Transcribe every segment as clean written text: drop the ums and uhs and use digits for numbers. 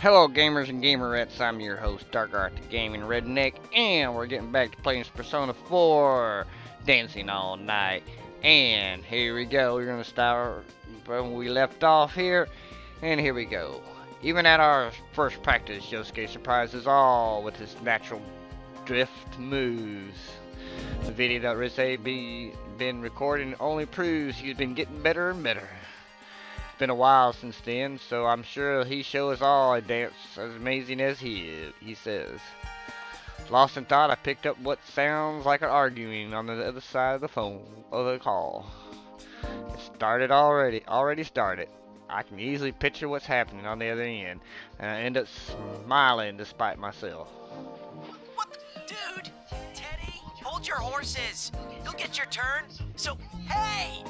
Hello, gamers and gamerettes. I'm your host, Dark Arctic Gaming Redneck, and we're getting back to playing Persona 4 Dancing All Night. And here we go. We're going to start when we left off here, and here we go. Even at our first practice, Yosuke surprises all with his natural drift moves. The video that Rise been recording only proves he's been getting better and better. It's been a while since then, so I'm sure he show us all a dance as amazing as he says. Lost in thought, I picked up what sounds like an arguing on the other side of the phone, of the call. It started already started. I can easily picture what's happening on the other end, and I end up smiling despite myself. What? Dude! Teddy! Hold your horses! You'll get your turn! So, hey!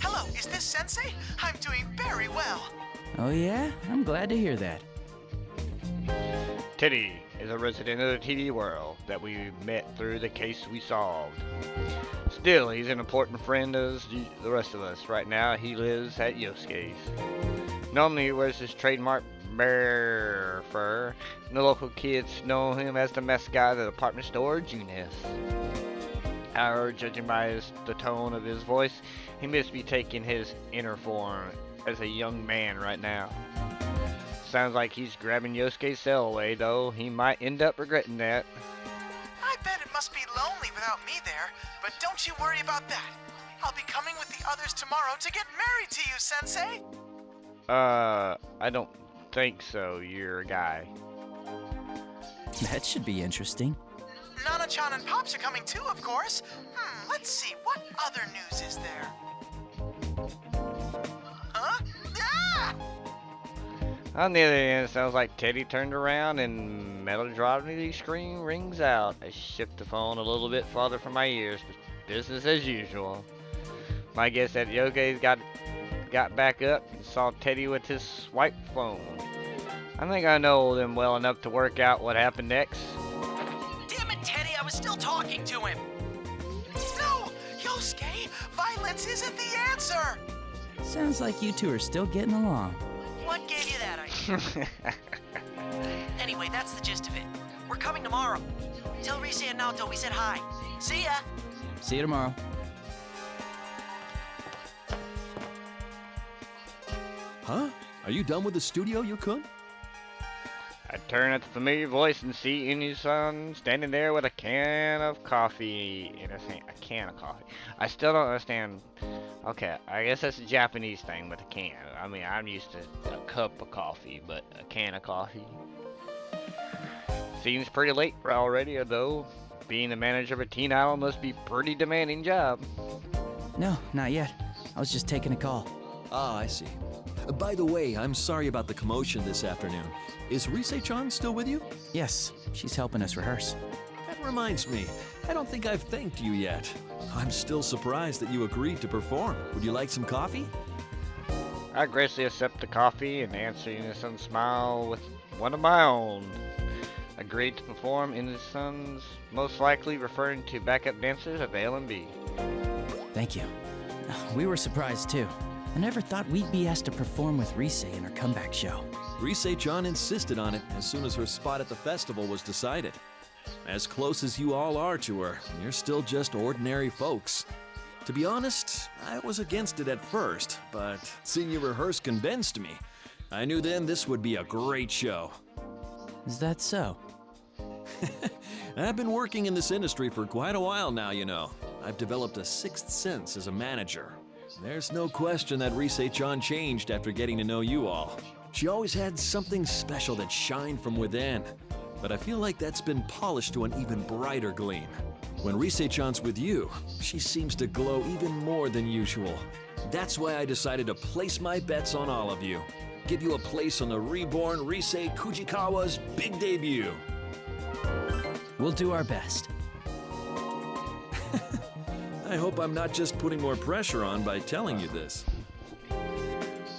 Hello, is this Sensei? I'm doing very well. Oh yeah? I'm glad to hear that. Teddy is a resident of the TV world that we met through the case we solved. Still, he's an important friend as the rest of us. Right now, he lives at Yosuke's. Normally, he wears his trademark bear fur, and the local kids know him as the mascot of the department store, Juness. However, judging by the tone of his voice, he must be taking his inner form as a young man right now. Sounds like he's grabbing Yosuke's cell away, though. He might end up regretting that. I bet it must be lonely without me there, but don't you worry about that. I'll be coming with the others tomorrow to get married to you, Sensei! I don't think so. You're a guy. That should be interesting. Nana-chan and Pops are coming too, of course. Let's see, what other news is there? Huh? Ah! On the other end, it sounds like Teddy turned around and melodramatically scream rings out. I shift the phone a little bit farther from my ears, but business as usual. My guess that Yosuke got back up and saw Teddy with his swipe phone. I think I know them well enough to work out what happened next. Damn it, Teddy, I was still talking to him. No, Yosuke, violence isn't the answer. Sounds like you two are still getting along. What gave you that idea? Anyway, that's the gist of it. We're coming tomorrow. Tell Rise and Naoto we said hi. See ya. See you tomorrow. Huh? Are you done with the studio, Yukun? I turn at the familiar voice and see Inu-san standing there with a can of coffee in his hand. A can of coffee. I still don't understand. Okay, I guess that's a Japanese thing with a can. I mean, I'm used to a cup of coffee, but a can of coffee. Seems pretty late already, though. Being the manager of a teen idol must be a pretty demanding job. No, not yet. I was just taking a call. Ah, I see. By the way, I'm sorry about the commotion this afternoon. Is Rise-chan still with you? Yes, she's helping us rehearse. That reminds me, I don't think I've thanked you yet. I'm still surprised that you agreed to perform. Would you like some coffee? I graciously accept the coffee and answer Inu-san's smile with one of my own. Agreed to perform Inu-san's, most likely referring to backup dancers of L&B. Thank you. We were surprised too. I never thought we'd be asked to perform with Rise in her comeback show. Rise-chan insisted on it as soon as her spot at the festival was decided. As close as you all are to her, you're still just ordinary folks. To be honest, I was against it at first, but seeing you rehearse convinced me. I knew then this would be a great show. Is that so? I've been working in this industry for quite a while now, you know. I've developed a sixth sense as a manager. There's no question that Rise-chan changed after getting to know you all. She always had something special that shined from within, but I feel like that's been polished to an even brighter gleam. When Rise-chan's with you, she seems to glow even more than usual. That's why I decided to place my bets on all of you. Give you a place on the reborn Rise Kujikawa's big debut. We'll do our best. I hope I'm not just putting more pressure on by telling you this.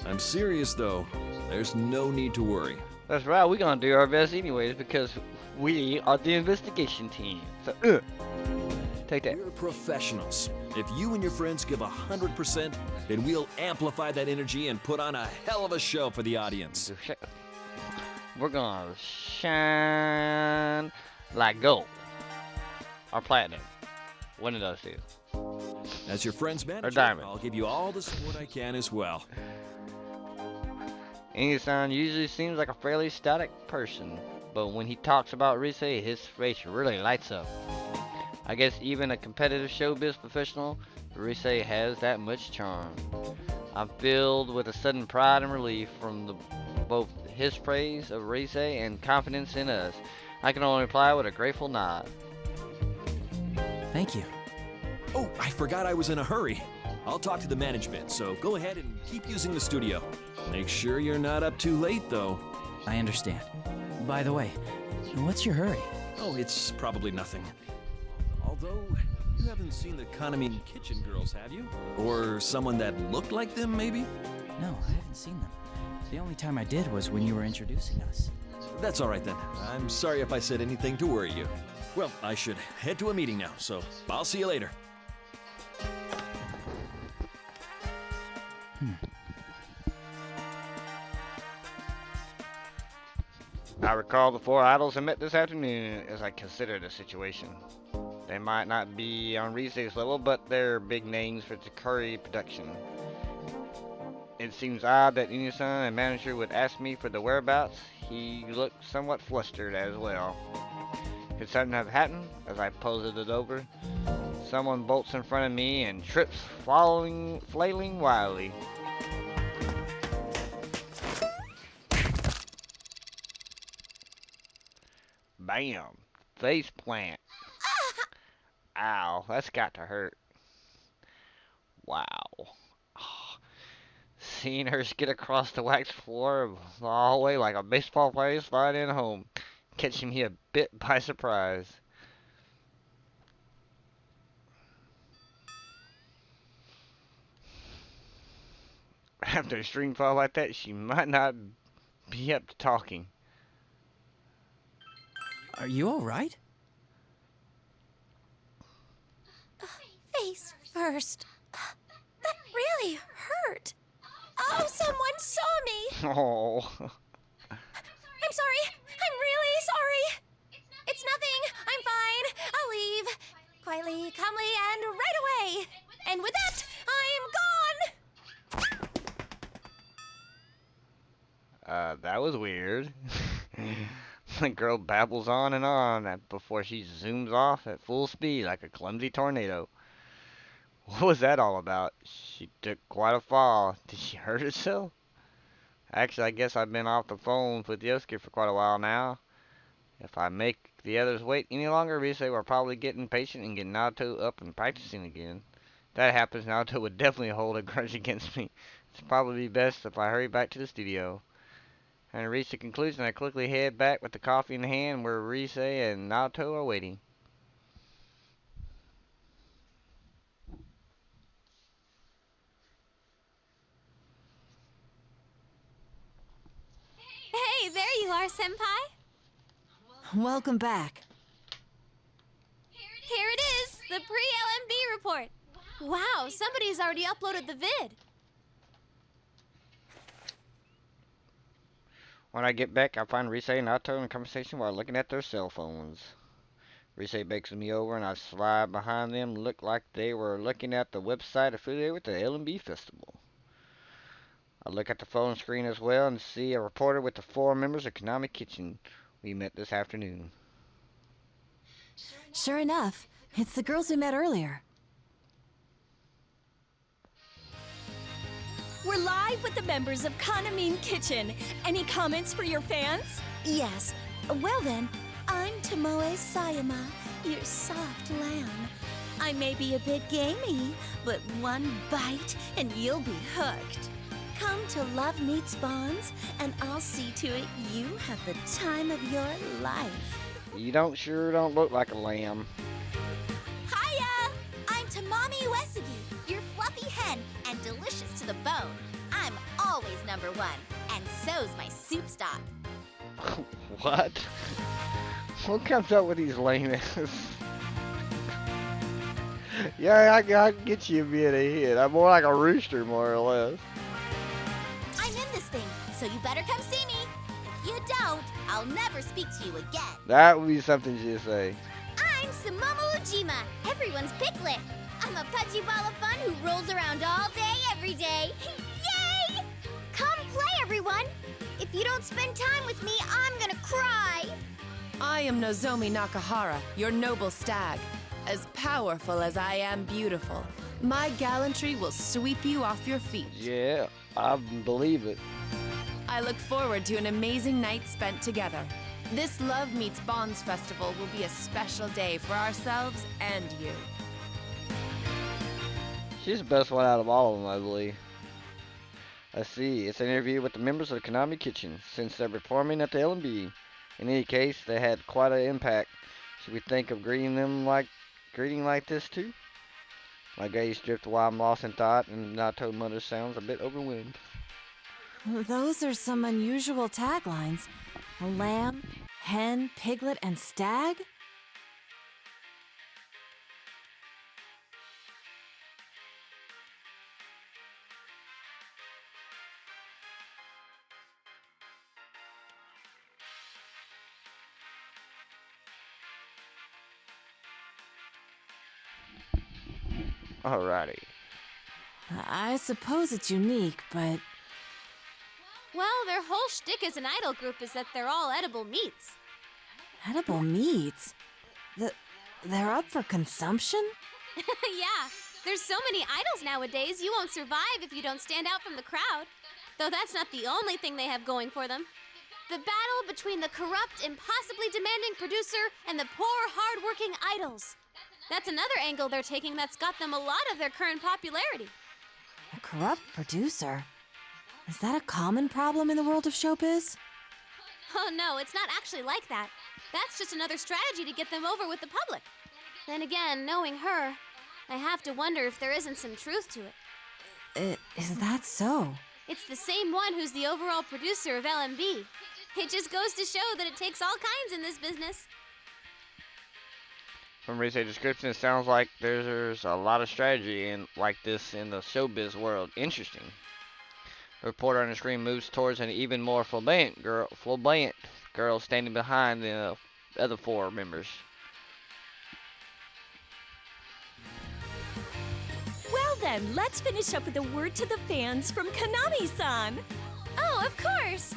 I'm serious though. There's no need to worry. That's right, we're gonna do our best anyways because we are the investigation team. So, Take that. We're professionals. If you and your friends give 100%, then we'll amplify that energy and put on a hell of a show for the audience. We're gonna shine like gold. Or platinum. One of those two. As your friend's manager, diamond. I'll give you all the support I can as well. Inu-san usually seems like a fairly static person, but when he talks about Rise, his face really lights up. I guess even a competitive showbiz professional, Rise has that much charm. I'm filled with a sudden pride and relief from both his praise of Rise and confidence in us. I can only reply with a grateful nod. Thank you. Oh, I forgot I was in a hurry. I'll talk to the management, so go ahead and keep using the studio. Make sure you're not up too late, though. I understand. By the way, what's your hurry? Oh, it's probably nothing. Although, you haven't seen the Kaname Kitchen girls, have you? Or someone that looked like them, maybe? No, I haven't seen them. The only time I did was when you were introducing us. That's all right then. I'm sorry if I said anything to worry you. Well, I should head to a meeting now, so I'll see you later. I recall the four idols I met this afternoon as I considered the situation. They might not be on Rise's level, but they're big names for Takuri production. It seems odd that Inu-san, a manager, would ask me for the whereabouts. He looked somewhat flustered as well. Could something have happened as I posed it over? Someone bolts in front of me and trips, flailing wildly. Bam! Face plant. Ow, that's got to hurt. Wow. Seeing her skid across the wax floor of the hallway like a baseball player sliding home, catching me a bit by surprise. After a string fall like that, she might not be up to talking. Are you all right? Face first. That really hurt. Oh, someone saw me. Oh. I'm sorry. I'm really sorry. It's nothing. I'm fine. I'll leave. Quietly, calmly, and right away. And with that, I am gone. That was weird. The girl babbles on and on before she zooms off at full speed like a clumsy tornado. What was that all about? She took quite a fall. Did she hurt herself? Actually, I guess I've been off the phone with Yosuke for quite a while now. If I make the others wait any longer, Rise will probably get impatient and get Naruto up and practicing again. If that happens, Naruto would definitely hold a grudge against me. It's probably best if I hurry back to the studio. And to reach the conclusion, I quickly head back with the coffee in hand where Rise and Naruto are waiting. Hey, there you are, Senpai. Welcome back. Here it is, the pre-LMB report. Wow, somebody's already uploaded the vid. When I get back, I find Rise and Naruto in a conversation while looking at their cell phones. Rise begs me over and I slide behind them, look like they were looking at the website affiliated with the LMB Festival. I look at the phone screen as well and see a reporter with the 4 members of Kaname Kitchen we met this afternoon. Sure enough, it's the girls we met earlier. We're live with the members of Kaname Kitchen. Any comments for your fans? Yes. Well then, I'm Tomoe Sayama, your soft lamb. I may be a bit gamey, but one bite and you'll be hooked. Come to Love Meets Bonds, and I'll see to it you have the time of your life. You sure don't look like a lamb. Hiya! I'm Tamami Uesugi, your fluffy hen and delicious to the bone. I'm always number 1, and so's my soup stock. What? What comes up with these lame Yeah, I can get you a bit of hit. I'm more like a rooster, more or less. I'm in this thing, so you better come see me. If you don't, I'll never speak to you again. That would be something she'd say. I'm Sumomo Ujima, everyone's piglet. I'm a pudgy ball of fun who rolls around all day, every day. Yay! Come play, everyone. If you don't spend time with me, I'm gonna cry. I am Nozomi Nakahara, your noble stag. As powerful as I am beautiful, my gallantry will sweep you off your feet. Yeah, I believe it. I look forward to an amazing night spent together. This Love Meets Bonds festival will be a special day for ourselves and you. She's the best one out of all of them, I believe. Let's see. It's an interview with the members of the Konami Kitchen since they're performing at the LMB. In any case, they had quite an impact. Should we think of greeting like this too? My gaze drifted while I'm lost in thought, and Nato Mother sounds a bit overwhelmed. Those are some unusual taglines. A lamb, hen, piglet, and stag? Alrighty. I suppose it's unique, but Well, their whole shtick as an idol group is that they're all edible meats. edible meats? They're up for consumption? Yeah, there's so many idols nowadays, you won't survive if you don't stand out from the crowd. Though that's not the only thing they have going for them. The battle between the corrupt, impossibly demanding producer and the poor, hard-working idols. That's another angle they're taking that's got them a lot of their current popularity. A corrupt producer? Is that a common problem in the world of showbiz? Oh no, it's not actually like that. That's just another strategy to get them over with the public. Then again, knowing her, I have to wonder if there isn't some truth to it. Is that so? It's the same one who's the overall producer of LMB. It just goes to show that it takes all kinds in this business. From Rise's description, it sounds like there's a lot of strategy like this in the showbiz world. Interesting. The reporter on the screen moves towards an even more flamboyant girl standing behind the other four members. Well then, let's finish up with a word to the fans from Konami-san. Oh, of course.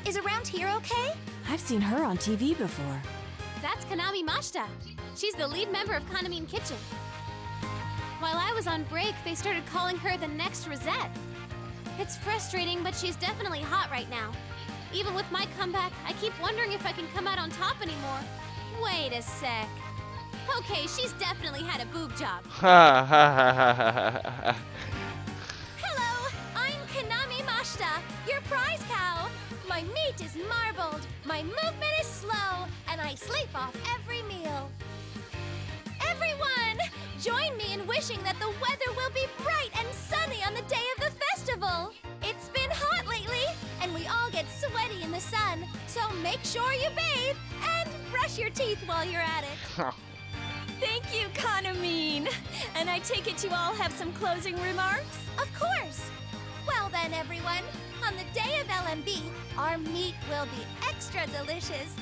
Is Around Here okay? I've seen her on TV before. That's Konami Mashita. She's the lead member of Kanamin Kitchen. While I was on break, they started calling her the next Rosette. It's frustrating, but she's definitely hot right now. Even with my comeback, I keep wondering if I can come out on top anymore. Wait a sec. Okay, she's definitely had a boob job. Ha ha ha ha ha. Hello, I'm Konami Mashita, your prize cow. My meat is marbled, my movement is slow, and I sleep off every meal. Everyone, join me in wishing that the weather will be bright and sunny on the day of the festival. It's been hot lately, and we all get sweaty in the sun, so make sure you bathe and brush your teeth while you're at it. Thank you, Kanamin. And I take it you all have some closing remarks? Of course. Well then, everyone, on the day of LMB, our meat will be extra delicious.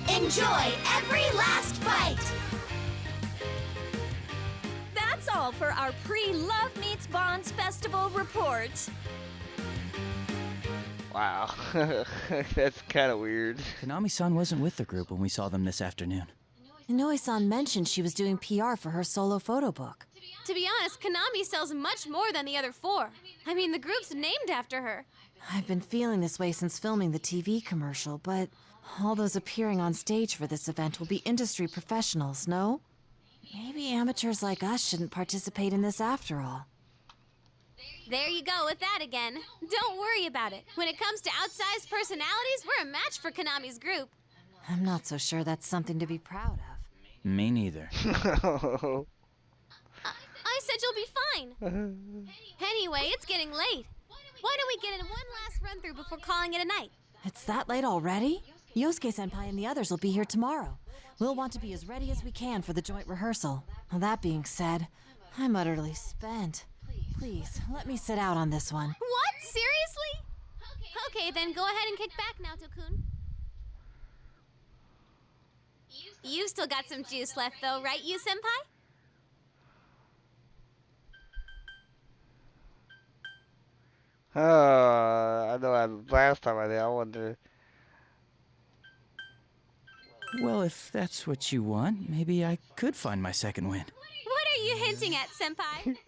Enjoy every last bite! That's all for our pre-Love Meets Bonds Festival report. Wow. That's kind of weird. Konami-san wasn't with the group when we saw them this afternoon. Inoue-san mentioned she was doing PR for her solo photo book. To be honest, Konami sells much more than the other four. I mean, the group's named after her. I've been feeling this way since filming the TV commercial, but all those appearing on stage for this event will be industry professionals, no? Maybe amateurs like us shouldn't participate in this after all. There you go with that again. Don't worry about it. When it comes to outsized personalities, we're a match for Konami's group. I'm not so sure that's something to be proud of. Me neither. I said you'll be fine. Anyway, it's getting late. Why don't we get in one last run through before calling it a night? It's that late already? Yosuke-senpai and the others will be here tomorrow. We'll want to be as ready as we can for the joint rehearsal. Well, that being said, I'm utterly spent. Please, let me sit out on this one. What? Seriously? Okay, then go ahead and kick back, Naoto-kun. You've still got some juice left, though, right, you senpai? I know last time I did, I wonder. Well, if that's what you want, maybe I could find my second wind. What are you hinting at, senpai?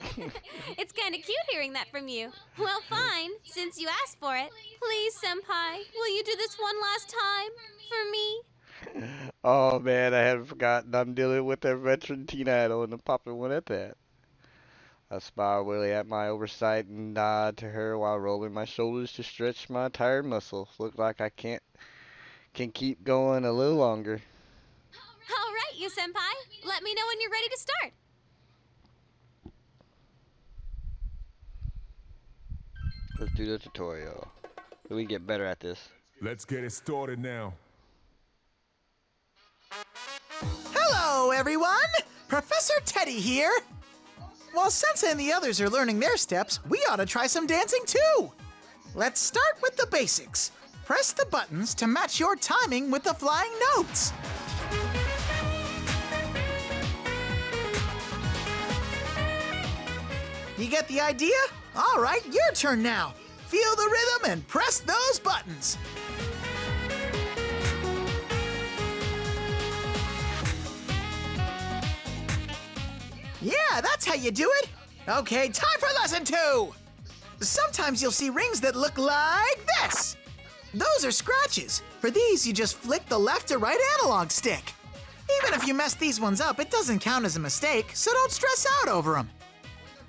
It's kind of cute hearing that from you. Well, fine, since you asked for it. Please, senpai, will you do this one last time for me? Oh man, I had forgotten I'm dealing with a veteran teen idol and a popular one at that. I smile willy at my oversight and nod to her while rolling my shoulders to stretch my tired muscles. Look like I can keep going a little longer. All right, you senpai. Let me know when you're ready to start. Let's do the tutorial. So we get better at this. Let's get it started now. Hello, everyone! Professor Teddy here. While Sensei and the others are learning their steps, we ought to try some dancing too. Let's start with the basics. Press the buttons to match your timing with the flying notes. You get the idea? All right, your turn now. Feel the rhythm and press those buttons. Yeah, that's how you do it. Okay, time for lesson 2. Sometimes you'll see rings that look like this. Those are scratches. For these, you just flick the left or right analog stick. Even if you mess these ones up, it doesn't count as a mistake, so don't stress out over them.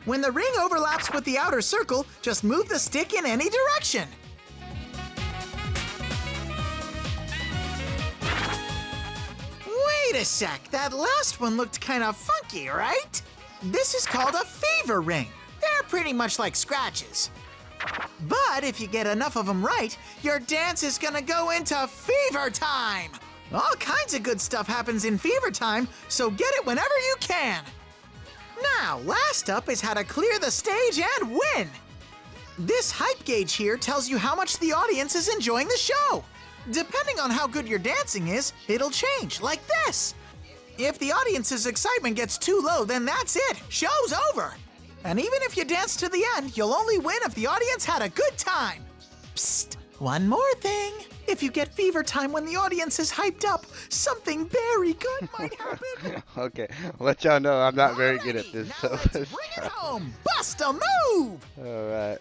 When the ring overlaps with the outer circle, just move the stick in any direction. Wait a sec, that last one looked kind of funky, right? This is called a fever ring. They're pretty much like scratches. But if you get enough of them right, your dance is gonna go into fever time. All kinds of good stuff happens in fever time, so get it whenever you can. Now, last up is how to clear the stage and win. This hype gauge here tells you how much the audience is enjoying the show. Depending on how good your dancing is, it'll change, like this. If the audience's excitement gets too low, then that's it, show's over. And even if you dance to the end, you'll only win if the audience had a good time. Psst, one more thing. If you get fever time when the audience is hyped up, something very good might happen. Okay, I'll let y'all know I'm not very good at this. Now So let's let's bring it try. home. Bust a move. All right.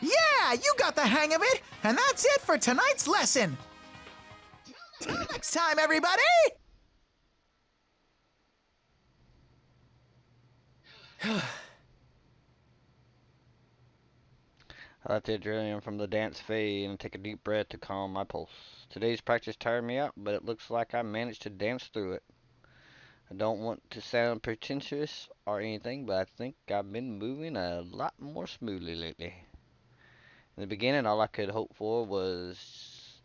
Yeah, you got the hang of it. And that's it for tonight's lesson. Till next time, everybody. I let the adrenaline from the dance fade and take a deep breath to calm my pulse. Today's practice tired me out, but it looks like I managed to dance through it. I don't want to sound pretentious or anything, but I think I've been moving a lot more smoothly lately. In the beginning, all I could hope for was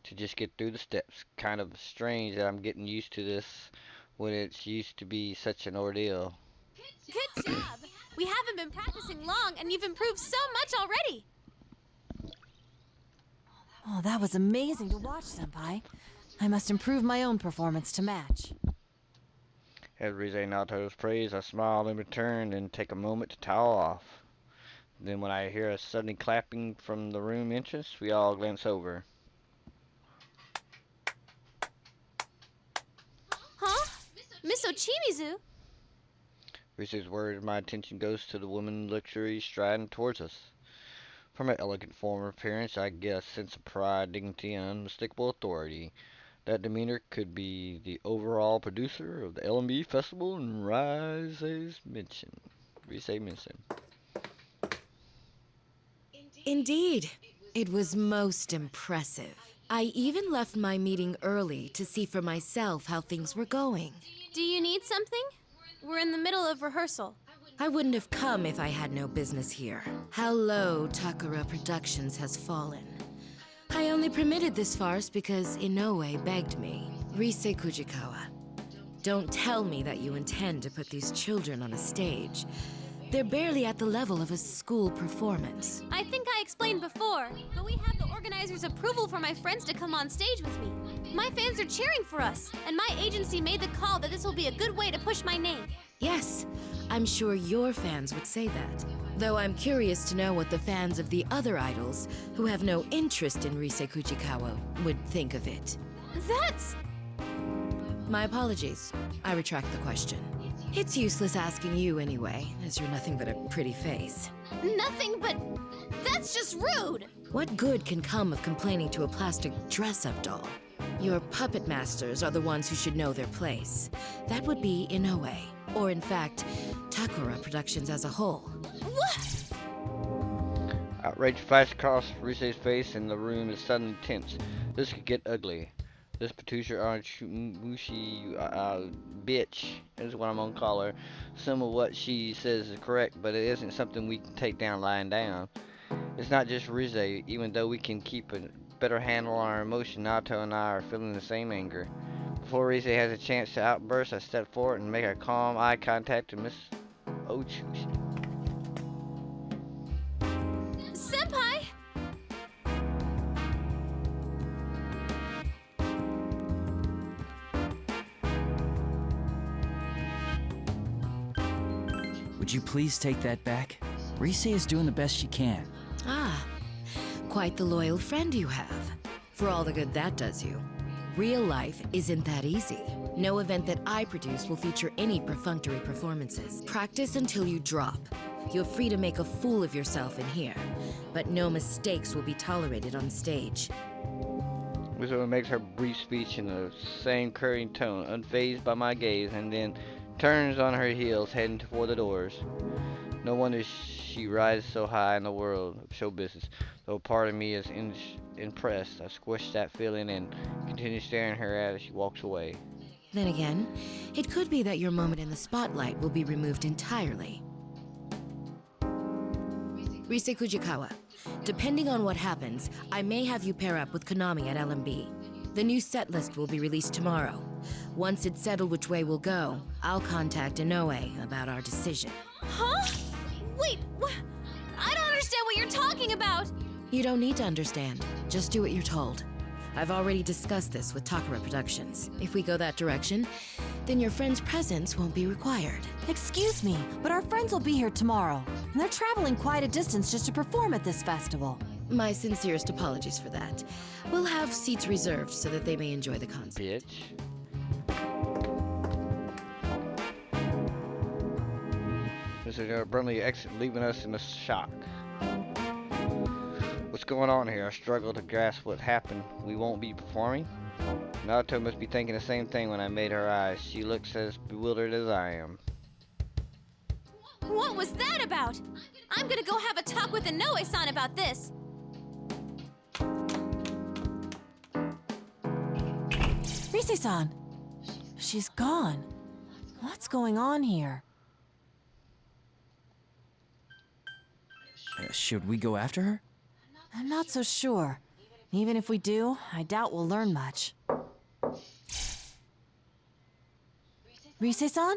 to just get through the steps. Kind of strange that I'm getting used to this when it's used to be such an ordeal. Good job. We haven't been practicing long, and you've improved so much already. Oh, that was amazing to watch, Senpai. I must improve my own performance to match. As Rise Naoto's praise, I smile in return and take a moment to towel off. Then when I hear a sudden clapping from the room entrance, we all glance over. Huh? Miss Ochimizu? Rise's words, my attention goes to the woman luxury striding towards us. From her elegant form and appearance, I get a sense of pride, dignity, and unmistakable authority. That demeanor could be the overall producer of the LMB Festival and Rise mention. Indeed. It was most impressive. I even left my meeting early to see for myself how things were going. Do you need something? We're in the middle of rehearsal. I wouldn't have come if I had no business here. How low Takara Productions has fallen. I only permitted this farce because Inoue begged me. Rise Kujikawa, don't tell me that you intend to put these children on a stage. They're barely at the level of a school performance. I think I explained before, but we have the organizer's approval for my friends to come on stage with me. My fans are cheering for us, and my agency made the call that this will be a good way to push my name. Yes, I'm sure your fans would say that. Though I'm curious to know what the fans of the other idols, who have no interest in Rise Kujikawa, would think of it. That's... My apologies. I retract the question. It's useless asking you anyway, as you're nothing but a pretty face. Nothing but... That's just rude! What good can come of complaining to a plastic dress-up doll? Your puppet masters are the ones who should know their place. That would be Inoue, or in fact, Takara Productions as a whole. What? Outrage flashed across Rise's face and the room is suddenly tense. This could get ugly. This Patusha Mushi bitch is what I'm gonna call her. Some of what she says is correct, but it isn't something we can take down lying down. It's not just Rise. Even though we can keep a better handle on our emotion, Naoto and I are feeling the same anger. Before Rise has a chance to outburst, I step forward and make a calm eye contact with Miss Ochushi. Senpai! Would you please take that back? Rise is doing the best she can. Ah, quite the loyal friend you have. For all the good that does you. Real life isn't that easy. No event that I produce will feature any perfunctory performances. Practice until you drop. You're free to make a fool of yourself in here, but no mistakes will be tolerated on stage. Mizuho makes her brief speech in the same curling tone, unfazed by my gaze, and then turns on her heels, heading toward the doors. No wonder she rises so high in the world of show business. Though part of me is impressed, I squish that feeling and continue staring her at as she walks away. Then again, it could be that your moment in the spotlight will be removed entirely. Rise Kujikawa, depending on what happens, I may have you pair up with Konami at LMB. The new set list will be released tomorrow. Once it's settled which way we'll go, I'll contact Inoue about our decision. Huh? Wait, I don't understand what you're talking about! You don't need to understand. Just do what you're told. I've already discussed this with Takara Productions. If we go that direction, then your friend's presence won't be required. Excuse me, but our friends will be here tomorrow. And they're traveling quite a distance just to perform at this festival. My sincerest apologies for that. We'll have seats reserved so that they may enjoy the concert. Bitch. This is abruptly exit, leaving us in a shock. What's going on here? I struggle to grasp what happened. We won't be performing? Naoto must be thinking the same thing when I made her eyes. She looks as bewildered as I am. What was that about? I'm gonna go have a talk with Inoue-san about this. Rise-san! She's gone. What's going on here? Should we go after her? I'm not so sure. Even if we do, I doubt we'll learn much. Rise-san?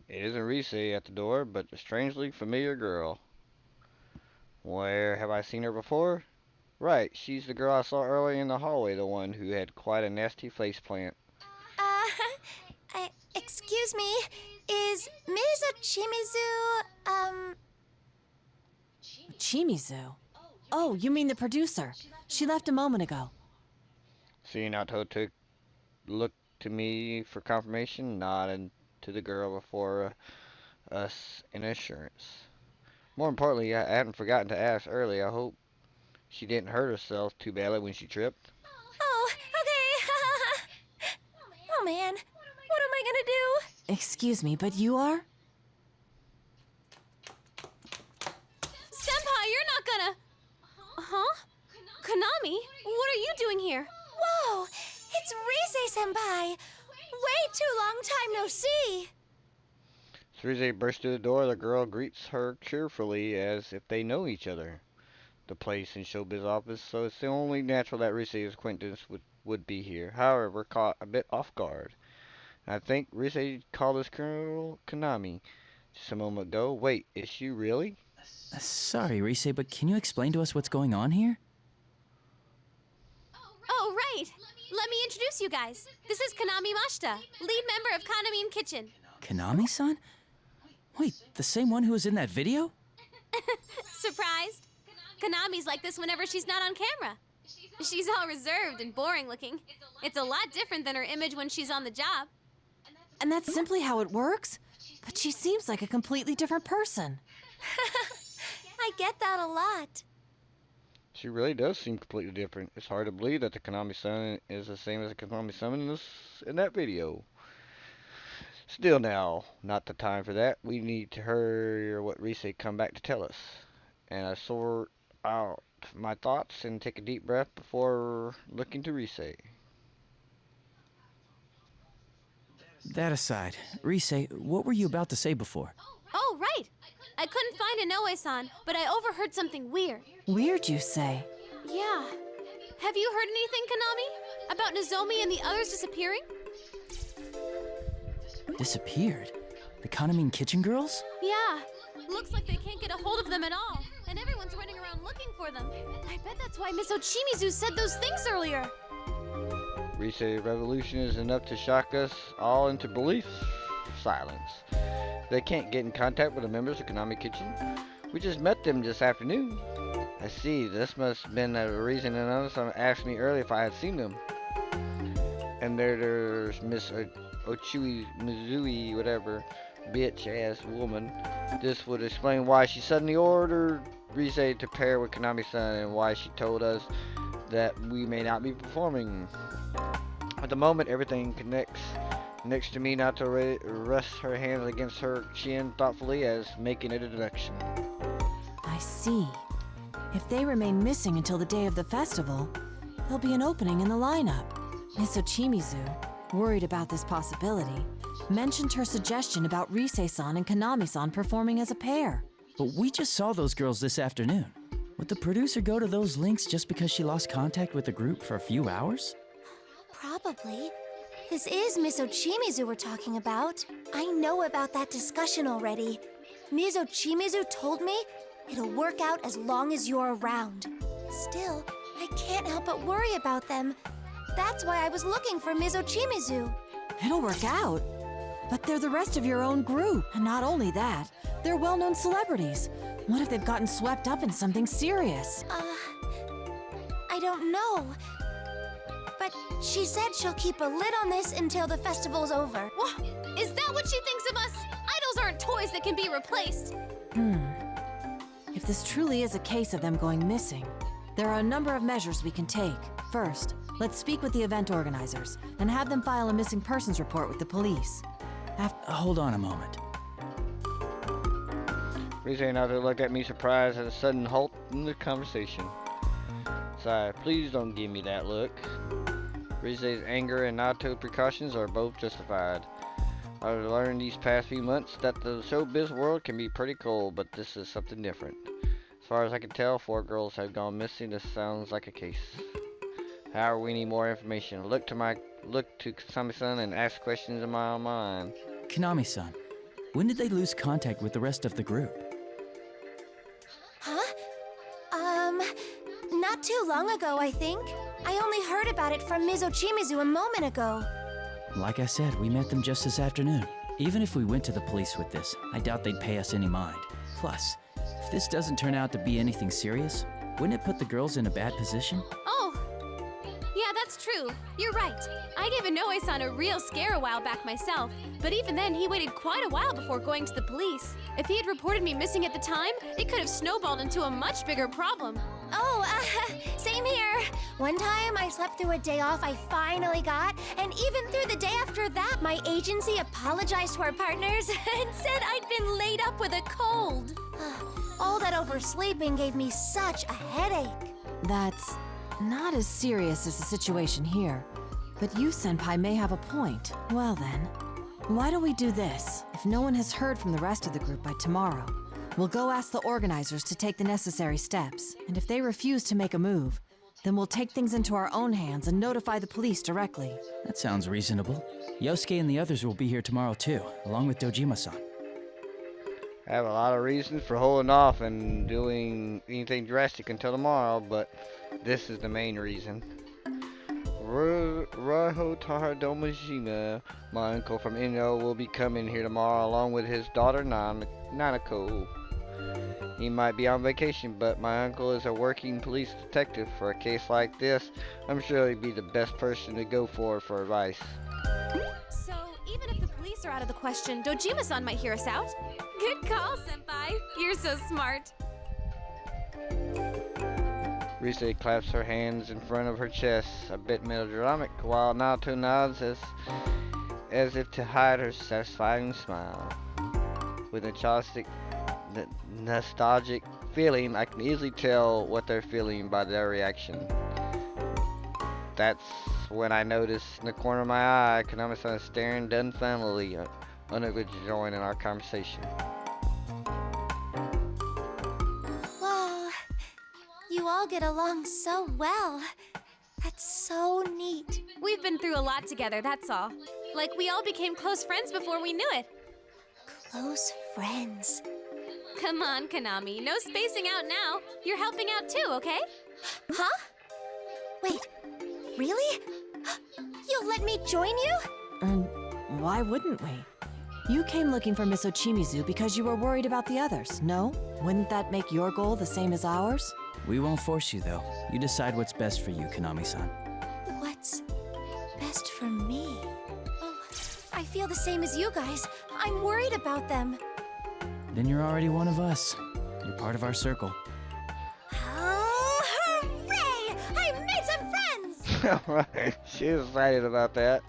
It isn't Rise at the door, but a strangely familiar girl. Where have I seen her before? Right, she's the girl I saw earlier in the hallway, the one who had quite a nasty faceplant. Excuse me, is Ms. Chimizu, Chimizu? Oh, you mean the producer. She left a moment ago. Seeing Naoto looked to me for confirmation, nodded to the girl before us in assurance. More importantly, I hadn't forgotten to ask earlier. I hope she didn't hurt herself too badly when she tripped. Oh, okay. Oh man, what am I gonna do? Excuse me, but you are? Huh? Konami, what are you doing here? Whoa! It's Rise-senpai! Way too long time no see! As Rise bursts through the door, the girl greets her cheerfully as if they know each other. The place in Showbiz office, so it's the only natural that Rise's acquaintance would be here. However, we're caught a bit off guard. I think Rise called this girl Konami just a moment ago. Wait, is she really? Sorry, Rise, but can you explain to us what's going on here? Oh, right. Let me introduce you guys. This is Konami Mashita, lead member of Kanamine Kitchen. Konami-san? Wait, the same one who was in that video? Surprised? Konami's like this whenever she's not on camera. She's all reserved and boring looking. It's a lot different than her image when she's on the job. And that's simply how it works? But she seems like a completely different person. I get that a lot. She really does seem completely different. It's hard to believe that the Konami-san is the same as the Konami-san in that video. Still now, not the time for that. We need to hear what Rise come back to tell us. And I sort out my thoughts and take a deep breath before looking to Rise. That aside, Rise, what were you about to say before? Oh, right. I couldn't find Inoue-san, but I overheard something weird. Weird, you say? Yeah. Have you heard anything, Konami? About Nozomi and the others disappearing? Disappeared? The Kanamine Kitchen girls? Yeah. Looks like they can't get a hold of them at all, and everyone's running around looking for them. I bet that's why Miss Ochimizu said those things earlier. Rise revolution is enough to shock us all into belief. Silence. They can't get in contact with the members of Konami Kitchen. We just met them this afternoon. I see. This must have been a reason another son asked me earlier if I had seen them. And there's Miss Ochui Mizui, whatever, bitch-ass woman. This would explain why she suddenly ordered Rise to pair with Konami-san and why she told us that we may not be performing. At the moment, everything connects. Next to me, Nato rests her hands against her chin thoughtfully as making a deduction. I see. If they remain missing until the day of the festival, there'll be an opening in the lineup. Miss Ochimizu, worried about this possibility, mentioned her suggestion about Rise-san and Konami-san performing as a pair. But we just saw those girls this afternoon. Would the producer go to those links just because she lost contact with the group for a few hours? Probably. This is Miss Ochimizu we're talking about. I know about that discussion already. Miss Ochimizu told me it'll work out as long as you're around. Still, I can't help but worry about them. That's why I was looking for Miss Ochimizu. It'll work out. But they're the rest of your own group. And not only that, they're well-known celebrities. What if they've gotten swept up in something serious? I don't know. But she said she'll keep a lid on this until the festival's over. Whoa, is that what she thinks of us? Idols aren't toys that can be replaced. If this truly is a case of them going missing, there are a number of measures we can take. First, let's speak with the event organizers and have them file a missing persons report with the police. Hold on a moment. Rise and Nato looked at me surprised at a sudden halt in the conversation. Sigh, please don't give me that look. Rise's anger and Nato's precautions are both justified. I've learned these past few months that the showbiz world can be pretty cold, but this is something different. As far as I can tell, 4 girls have gone missing. This sounds like a case. However, we need more information. Look to Konami-san and ask questions in my own mind. Konami-san, when did they lose contact with the rest of the group? Huh? Not too long ago, I think. I only heard about it from Miss Ochimizu a moment ago. Like I said, we met them just this afternoon. Even if we went to the police with this, I doubt they'd pay us any mind. Plus, if this doesn't turn out to be anything serious, wouldn't it put the girls in a bad position? Oh, yeah, that's true. You're right. I gave Inoue-san a real scare a while back myself, but even then he waited quite a while before going to the police. If he had reported me missing at the time, it could have snowballed into a much bigger problem. Oh, same here. One time I slept through a day off I finally got, and even through the day after that, my agency apologized to our partners and said I'd been laid up with a cold. All that oversleeping gave me such a headache. that's not as serious as the situation here. But you, Senpai, may have a point. Well then, why don't we do this? If no one has heard from the rest of the group by tomorrow, we'll go ask the organizers to take the necessary steps. And if they refuse to make a move, then we'll take things into our own hands and notify the police directly. That sounds reasonable. Yosuke and the others will be here tomorrow too, along with Dojima-san. I have a lot of reasons for holding off and doing anything drastic until tomorrow, but this is the main reason. Raiho Domajima, my uncle from Ino, will be coming here tomorrow along with his daughter Nanako. He might be on vacation, but my uncle is a working police detective. For a case like this, I'm sure he'd be the best person to go for advice. So, even if the police are out of the question, Dojima-san might hear us out. Good call, Senpai. You're so smart. Rise claps her hands in front of her chest, a bit melodramatic, while Naoto nods as if to hide her satisfying smile. With a nostalgic feeling, I can easily tell what they're feeling by their reaction. That's when I notice in the corner of my eye, Konami-san is staring dumbfoundedly, unable to join in our conversation. Whoa, you all get along so well. That's so neat. We've been through a lot together, that's all. Like, we all became close friends before we knew it. Close friends. Come on, Konami. No spacing out now. You're helping out too, okay? Huh? Wait, really? You'll let me join you? And why wouldn't we? You came looking for Miss Ochimizu because you were worried about the others, no? Wouldn't that make your goal the same as ours? We won't force you, though. You decide what's best for you, Konami-san. What's best for me? Oh, I feel the same as you guys. I'm worried about them. Then you're already one of us. You're part of our circle. Oh, hooray! I made some friends! Alright, she's excited about that.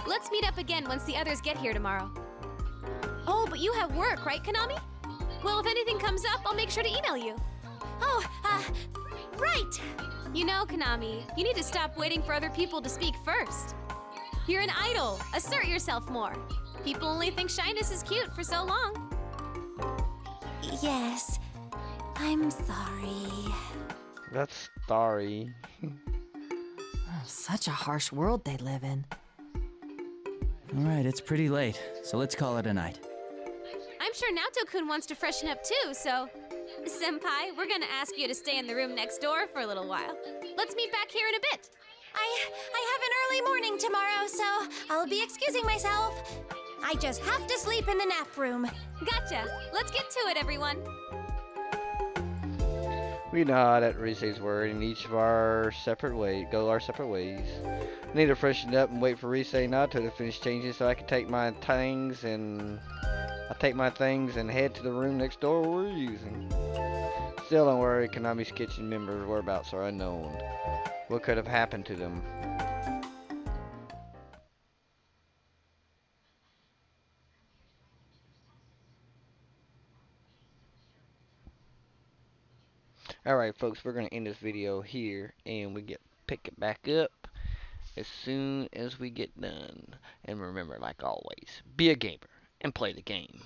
Let's meet up again once the others get here tomorrow. Oh, but you have work, right, Konami? Well, if anything comes up, I'll make sure to email you. Oh, right! You know, Konami, you need to stop waiting for other people to speak first. You're an idol. Assert yourself more. People only think shyness is cute for so long. Yes, I'm sorry. That's sorry. Such a harsh world they live in. Alright, it's pretty late, so let's call it a night. I'm sure Naoto-kun wants to freshen up too, so... Senpai, we're gonna ask you to stay in the room next door for a little while. Let's meet back here in a bit. I have an early morning tomorrow, so I'll be excusing myself. I just have to sleep in the nap room. Gotcha. Let's get to it, everyone. We nod at Rise's word and each of our separate ways. I need to freshen up and wait for Rise and Naoto to finish changing so I can take my things and head to the room next door we're using. Still don't worry, Konami's kitchen members' whereabouts are unknown. What could have happened to them? Alright folks, we're going to end this video here and pick it back up as soon as we get done. And remember, like always, be a gamer and play the game.